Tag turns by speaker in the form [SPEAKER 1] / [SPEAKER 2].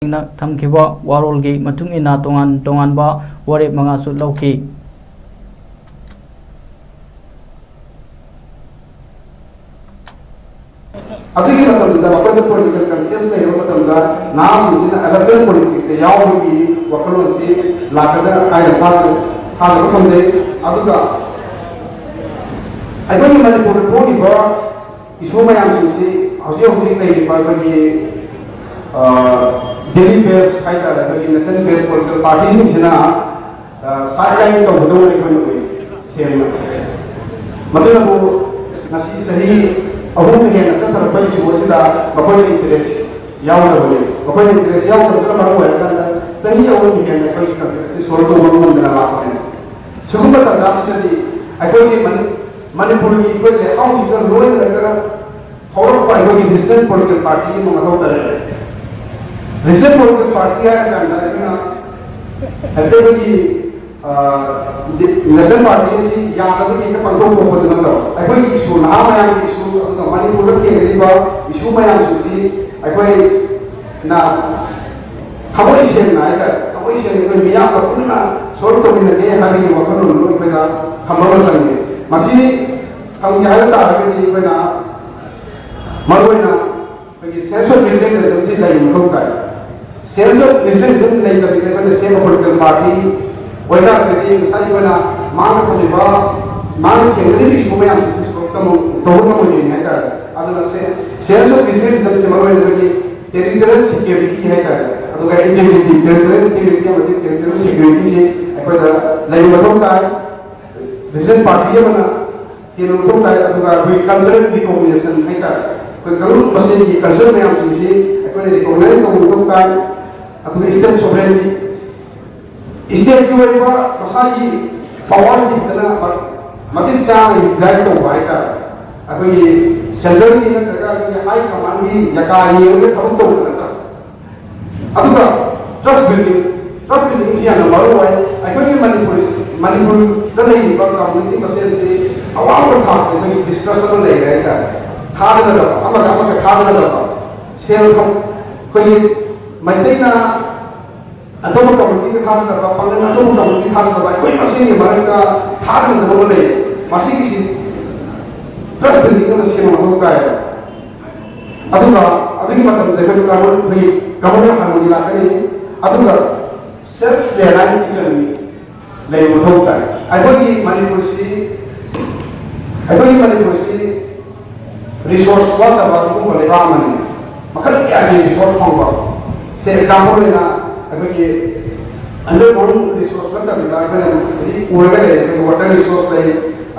[SPEAKER 1] थमखिबा वारोलगी मतुंग इना तोंगान तोंगानबा वारेप मंगासु लौकी
[SPEAKER 2] अदुगी मतमदा मपद political conscious ने हो मतमदा नासुसिना इलेक्ट्रल पॉलिटिक्स से यावगी वकलों से लाकदा आइना था थमजे अदुगा अगोई मणिपुर थोड़ीबा इशू मयाम सिंसी हौजी नहीं पाबगी Delhi based national based political parties sideline to do same मतलब नसी सही अहम है नशा तरफ इशू वसीदा बकोई इंटरेस्ट याव ना बने बकोई इंटरेस्ट याव तो मरो है kan सही अहम है ना कोई कंट्री सोल्व तो मन देना लाभ है सुगम तंजास के दी अकोई मणिपुर की कोई हाउस इधर रोई लगा हॉर पाई कोई डिस्टेंस पॉलिटिकल पार्टी में मतलब करे रिसेंट पॉलिटिकल पार्टी है कंडा अते की नेशनल पार्टी से याद है कि पंजो को पदन तो अकोई की इशू ना मयाम की इशू अदुगा मणिपुर के रिबा इशू मयाम सुसी अकोई ना थमोई से ना है थमोई से कोई मियां का पुना सोर तो मिने दे हाबी की वकल नो इकोदा थमबा संगे मसी हम क्या है तार के कोई ना मरोइना कि सेंस ऑफ प्रेसिडेंट से लाइन मथोका सेंस ऑफ प्रेसिडेंट लाइन का बिकने सेम पॉलिटिकल पार्टी वैदा के साई बना मान थमिबा मान थेंगरी इशू में हम सिटी स्कोप का तो न है का अदना से सेंस ऑफ प्रेसिडेंट से मरोइना कि टेरिटोरियल सिक्योरिटी है का अदुगा इंटीग्रिटी टेरिटोरियल इंटीग्रिटी मतलब टेरिटोरियल सिक्योरिटी से अकोदा लाइन मथोका रिसेंट पार्टी मना सेन मथोका अदुगा कोई कल्चरल रिकॉग्निशन है का कोई कानून मशीन की कंसर्न में हम सिंसी अकोने रिकॉग्नाइज को मथोका अदुगा स्टेट सोवरेनिटी स्टेट की वजह मसाजी पावर से इतना मतिक चांग यूटिलाइज तो हुआ है का अकोई सेंट्रल की नतरगा कि हाई कमांड की यका ये उन्हें थरुक तो होता अदुगा ट्रस्ट बिल्डिंग से नंबर हुआ है अकोई मणिपुर का नहीं बात कम्युनिटी मसेल से आवाम का था अकोई डिस्कशन ले रहे का खाद ना अमर का खाद ना सेल हम कोई मैंने अतोप कम्युनिटी के खास दबा पंगन अतोप कम्युनिटी खास दबा कोई मशीन मरक का खास में दबा ले मसी की चीज ट्रस्ट बिल्डिंग में से मतलब का है अदुगा अदुगी मतलब देखो कानून भाई कम्युनिटी हार्मोनी लाकनी अदुगा सेल्फ रियलाइज इकोनॉमी ले मतलब का है अदुगी मणिपुर से रिसोर्स वा दबा को लेबा मने मखल क्या है रिसोर्स फंगवा से एग्जांपल लेना अगर ये अंडरग्राउंड रिसोर्स मतलब बिता है कि उड़के ले वाटर रिसोर्स ले